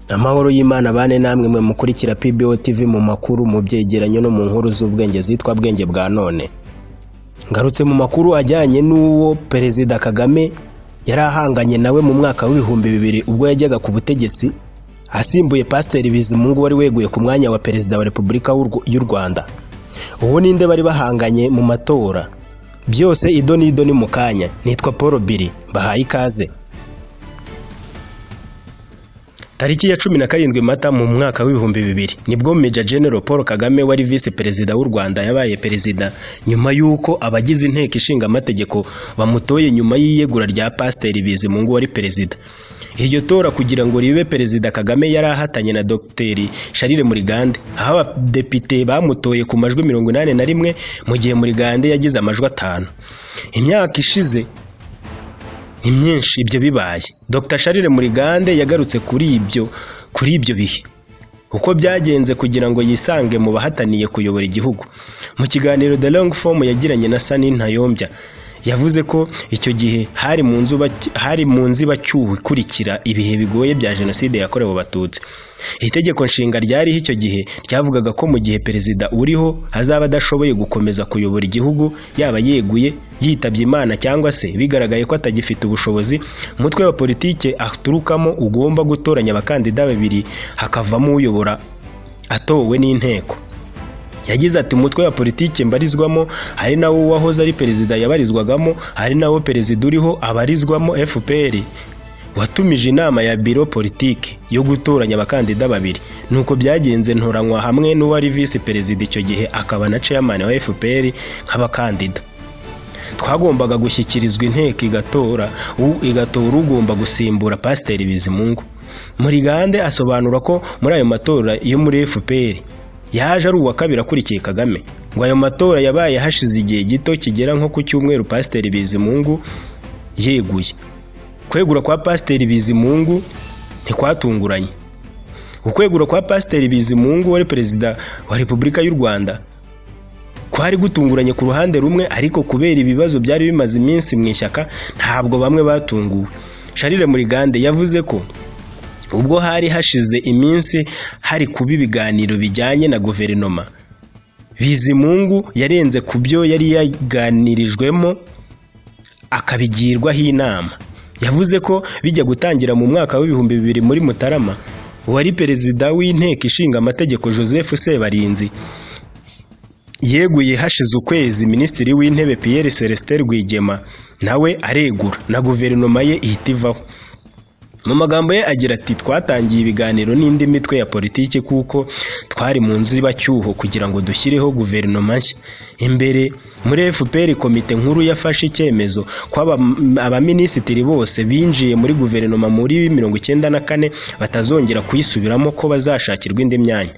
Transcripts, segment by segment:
Amahoro y'Imana bane namwe mwe mukurikira PBO TV mu makuru mu byegeranyo no mu nkuru z'ubwenge zitwa bwenge bwa none. Ngarutse mu makuru ajyanye n'uwo Perezida Kagame yarahanganye nawe mu mwaka w'2000 ubwo yajyaga ku butegetsi asimbuye Pasteur Bizimungu wari weguye ku mwanya wa Perezida wa Repubulika y'u Rwanda. Uwo ninde bari bahanganye mu matora? Byose idonido ni mukanya. Nitwa Paul Biri, bahaye ikaze. Tariki ya 17 Mata mu mwaka w'2000 nibwo Major General Paul Kagame wari Vice Perezida w'u Rwanda yabaye perezida nyuma yuko abagize inteko ishinga amategeko bamutoye nyuma y'iyegura rya Pasteur Bizimungu wari perezida. Iryo tora kugira ngo ribe Perezida Kagame yari ahatanye na Dr. Charles Murigande, aho abadepite bamutoye ku majwi 81 mu gihe Murigande yagize amajwi 5. Imyaka ishize ni myinshi ibyo bibaye. Dr. Charles Murigande yagarutse kuri ibyo bihe uko byagenze kugira ngo yisange mu bahataniye kuyobora igihugu. Mu kiganiro The Long Form yagiranye na Sani Ntayombya yavuze ko icyo gihe hari mu nzibacyuho ikurikira ibihe bigoye bya jenoside yakorewe abatutsi. Itegeko nshinga ryari icyo gihe ryavugaga ko mu gihe perezida uriho hazaba adashoboye gukomeza kuyobora igihugu, yaba yeguye, yitabye Imana cyangwa se bigaragaye ko atagifite ubushobozi, umutwe wa politike aturukamo ugomba gutoranya abakandida babiri hakavamo uyobora atowe n'inteko. Yagize ati umutwe wa politike mbarizwamo ari nawo wahoze ari perezida yabarizwagamo, ari nawo perezida uriho abarizwamo FPR, watumije inama ya biro politike yo gutoranya abakandida babiri. Nuko byagenze ntoranywa hamwe n'uwari vice perezida icyo gihe akaba na chairman wa FPR nk'abakandida. Twagombaga gushyikirizwa inteko igatora ugomba gusimbura Pasteur Bizimungu. Murigande asobanura ko muri ayo matora yo muri FPR yaje ari uwa kabiri akurikiye Kagame, ngo ayo matora yabaye hashize igihe gito kigera nko ku cyumweru Pasteur Bizimungu yeguye. Kwegura kwa Pasteur Bizimungu ntikwatunguranye. Ukwegura kwa Pasteur Bizimungu wari perezida wa Repubulika y'u Rwanda kwari gutunguranye ku ruhande rumwe, ariko kubera ibibazo byari bimaze iminsi mu ishyaka ntabwo bamwe batunguwe. Charles Murigande yavuze ko ubwo hari hashize iminsi hari kuba ibiganiro bijyanye na guverinoma, Bizimungu yarenze ku byo yari yaganirijwemo akabigirwaho inama. Yavuze ko bijya gutangira mu mwaka w'2000 muri Mutarama, wari perezida w'inteko ishinga amategeko Joseph Sebarinzi yeguye hashize ukwezi Minisitiri w'Intebe Pierre Celestin Rwigema nawe aregura na guverinoma ye ihitivaho. Mu magambo ye agira ati twatangiye ibiganiro n'indi mitwe ya politike kuko twari mu nzibacyuho kugira ngo dushyireho guverinoma nshya. Imbere muri FPR komite nkuru yafashe icyemezo ko abaminisitiri bose binjiye muri guverinoma muri 1994 batazongera kuyisubiramo, ko bazashakirwa indi myanya.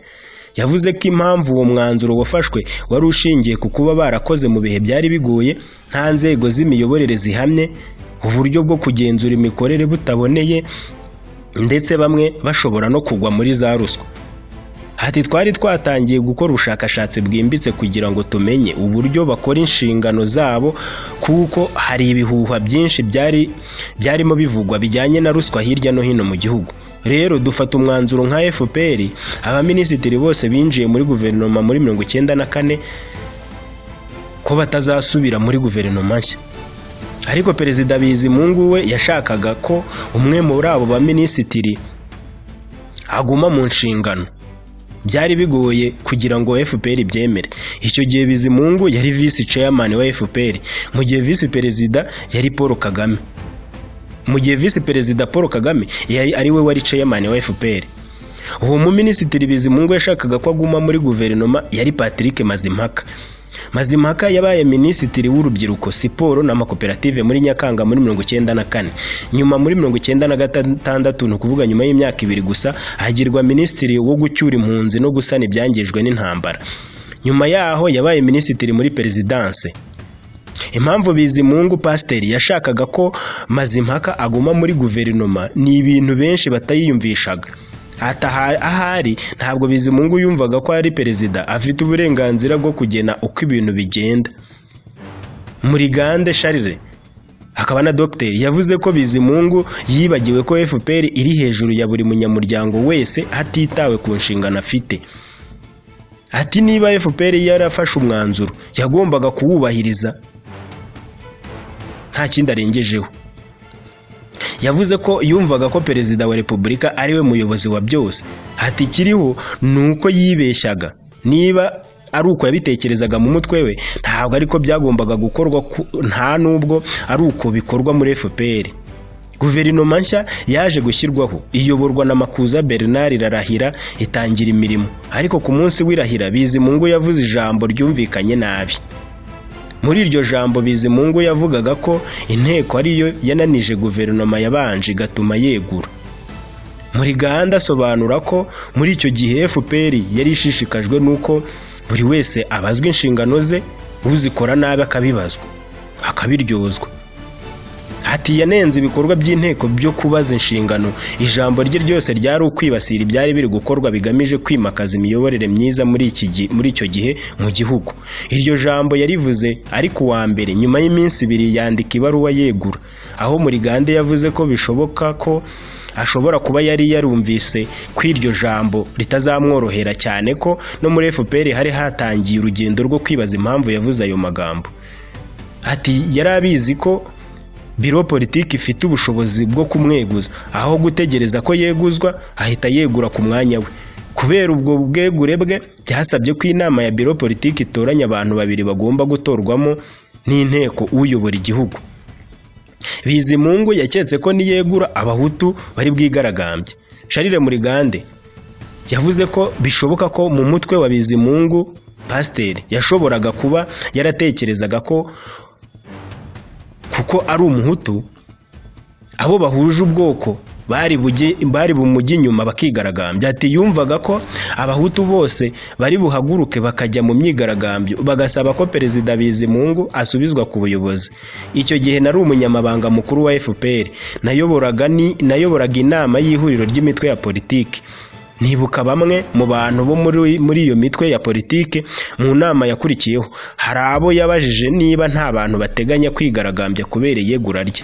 Yavuze ko impamvu uwo mwanzuro wafashwe wari ushingiye ku kuba barakoze mu bihe byari bigoye, nta nzego z'imiyoborere zihamye, uburyo bwo kugenzura imikorere butaboneye, ndetse bamwe bashobora no kugwa muri za ruswa. Ati twari twatangiye gukora ubushakashatsi bwimbitse kugira ngo tumenye uburyo bakora inshingano zabo, kuko hari ibihuha byinshi byarimo bivugwa bijyanye na ruswa hirya no hino mu gihugu. Rero dufata umwanzuro nka FPR abaminisitiri bose binjiye muri guverinoma muri 1994 ko batazasubira muri guverinoma nshya. Ariko Perezida Bizimungu we yashakaga ko umwe muri abo baminisitiri aguma mu nshingano. Byari bigoye kugira ngo FPR byemere. Icyo gihe Bizimungu yari vice chairman wa FPR, mu gihe vice perezida yari Paul Kagame. Mu gihe vice perezida Paul Kagame ari we wari chairman wa FPR. Uwo mu minisitiri Bizimungu yashakaga ko aguma muri guverinoma yari Patrick Mazimpaka. Mazimpaka yabaye minisitiri w'urubyiruko, siporo n'amakoperative muri Nyakanga muri 1994. Nyuma muri 1996 no kuvuga nyuma y'imyaka 2 gusa agirwa minisitiri wo gucyura impunzi no gusana ibyangijwe n'intambara. Nyuma yaho yabaye minisitiri muri perezidanse. Impamvu Bizimungu Pasteur yashakaga ko Mazimpaka aguma muri guverinoma ni ibintu benshi batayiyumvishaga. Ahari ntabwo Bizimungu yumvaga ko ari perezida afite uburenganzira bwo kugena uko ibintu bigenda. Murigande Charles akaba na dogiteri yavuze ko Bizimungu yibagiwe ko FPR iri hejuru ya buri munyamuryango wese hatitawe ku nshingano afite. Ati niba FPR yarafashe umwanzuro yagombaga kuwubahiriza nta kindi arengejeho. Yavuze ko yumvaga ko perezida wa Repubulika ari we muyobozi wa byose. Ati kiriho nuko yibeshyaga, niba ari uko yabitekerezaga mu mutwe we ntabwo ariko byagombaga gukorwa, nta nubwo ari uko bikorwa muri FPR. Guverinoma nshya yaje gushyirwaho iyoborwa na Makuza Bernard irarahira itangira imirimo, ariko ku munsi w'irahira Bizimungu yavuze ijambo ryumvikanye nabi. Muri iryo jambo Bizimungu yavugaga ko inteko ariyo yananije guverinoma yabanje igatuma yegura. Muri gahunda asobanura ko muri icyo gihe FPR yari ishishikajwe nuko buri wese abazwa inshingano ze, uzikora nabi akabibazwa akabiryozwa. Ati yanenze ibikorwa by'inteko byo kubaza inshingano, ijambo rye ryose ryari ukwibasira ibyari biri gukorwa bigamije kwimakaza imiyoborere myiza muri icyo gihe mu gihugu. Iryo jambo yarivuze ari ku wa mbere nyuma y'iminsi 2 yandika ibaruwa yegura, aho muri gahunda yavuze ko bishoboka ko ashobora kuba yari yarumvise ko iryo jambo ritazamworohera cyane ko no muri FPR hari hatangiye urugendo rwo kwibaza impamvu yavuze ayo magambo. Ati yari abizi ko biro politiki ifite ubushobozi bwo kumweguza, aho gutegereza ko yeguzwa ahita yegura ku mwanya we. Kubera ubwo bwegure bwe byasabye ko inama ya biro politiki itoranya abantu 2 bagomba gutorwamo n'inteko uyobora igihugu. Bizimungu yaketse ko niyegura abahutu bari bwigaragambye. Charles Murigande yavuze ko bishoboka ko mu mutwe wa Bizimungu Pasiteri yashoboraga kuba yaratekerezaga ko kuko ari umuhutu abo bahuje ubwoko bari bumujye inyuma bakigaragambya. Ati yumvaga ko abahutu bose bari buhaguruke bakajya mu myigaragambyo bagasaba ko perezida Bizimungu asubizwa ku buyobozi. Icyo gihe nari umunyamabanga mukuru wa FPR, nayoboraga inama y'ihuriro ry'imitwe ya politiki. Nibuka bamwe mu bantu bo muri iyo mitwe ya politiki mu nama yakurikiyeho hari abo yabajije niba nta bantu bateganya kwigaragambya kubera yegura rye,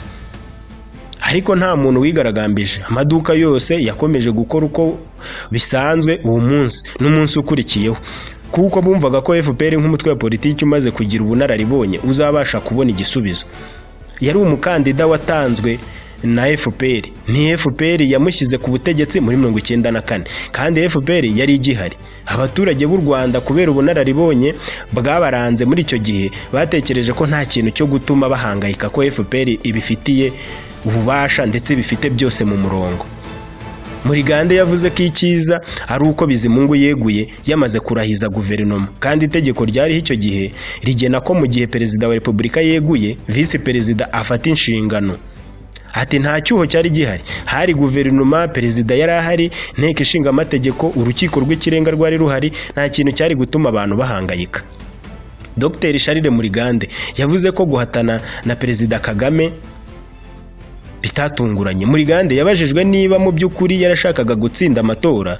ariko nta muntu wigaragambije. Amaduka yose yakomeje gukora uko bisanzwe uwo munsi n'umunsi ukurikiyeho, kuko bumvaga ko FPR nk'umutwe wa politiki umaze kugira ubunararibonye uzabasha kubona igisubizo. Yari umukandida watanzwe na FPR, ni FPR yamushyize ku butegetsi muri 1994 kandi FPR yari igihari. Abaturage b'u Rwanda kubera ubunararibonye bwabaranze muri icyo gihe batekereje ko nta kintu cyo gutuma bahangayika, ko FPR ibifitiye ububasha ndetse bifite byose mu murongo. Murigande yavuze ko icyiza ari uko Bizimungu yeguye yamaze kurahiza guverinoma, kandi itegeko ryari icyo gihe rigena ko mu gihe perezida wa Repubulika yeguye visi perezida afata inshingano. Ati nta cyuho cyari gihari, hari guverinoma, perezida yari ahari, nteko ishinga amategeko, urukiko rw'ikirenga rwari ruhari, nta kintu cyari gutuma abantu bahangayika. Dr Charles Murigande yavuze ko guhatana na perezida Kagame bitatunguranye. Murigande yabajijwe niba mu by'ukuri yarashakaga gutsinda amatora,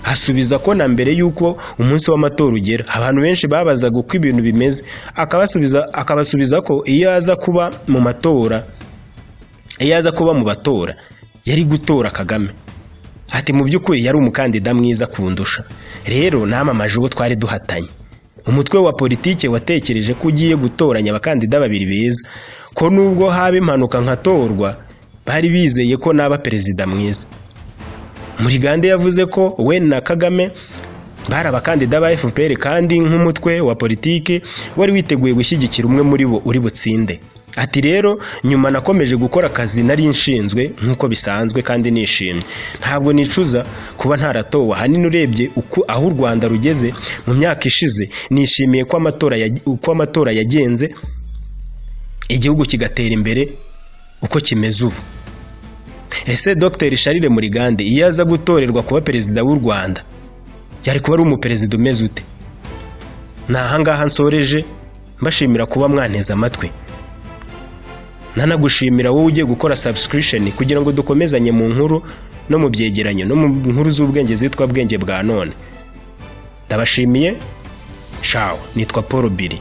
asubiza ko na mbere yuko umunsi w'amatora ugera abantu benshi babazaga uko ibintu bimeze, akabasubiza ko iyo aza kuba mu batora yari gutora Kagame. Ati mu by'ukuri yari umukandida mwiza kundusha, rero namamaje uwo twari duhatanye. Umutwe wa politike watekereje ko ugiye gutoranya abakandida 2 beza, ko nubwo haba impanuka nkatorwa bari bizeye ko naba perezida mwiza. Murigande yavuze ko we na Kagame bari abakandida ba FPR kandi nk'umutwe wa politike wari witeguye gushyigikira umwe muri bo uri butsinde. Ati rero nyuma nakomeje gukora akazi nari nshinzwe nk'uko bisanzwe kandi nishimye, ntabwo nicuza kuba ntaratowe. Hanini urebye aho u Rwanda rugeze mu myaka ishize, nishimiye ko amatora yagenze igihugu kigatera imbere uko kimeze ubu. Ese Dr Charles Murigande iyo aza gutorerwa kuba perezida w'u Rwanda yari kuba ari umuperezida umeze ute? Nahangaha nsoreje mbashimira kuba mwanteza amatwi, nanagushimira wowe ugiye gukora subscription kugira ngo dukomezanye mu nkuru no mu byegeranyo no mu nkuru z'ubwenge zitwa bwenge bwa none. Ndabashimiye. Ciao, nitwa Paul Billy.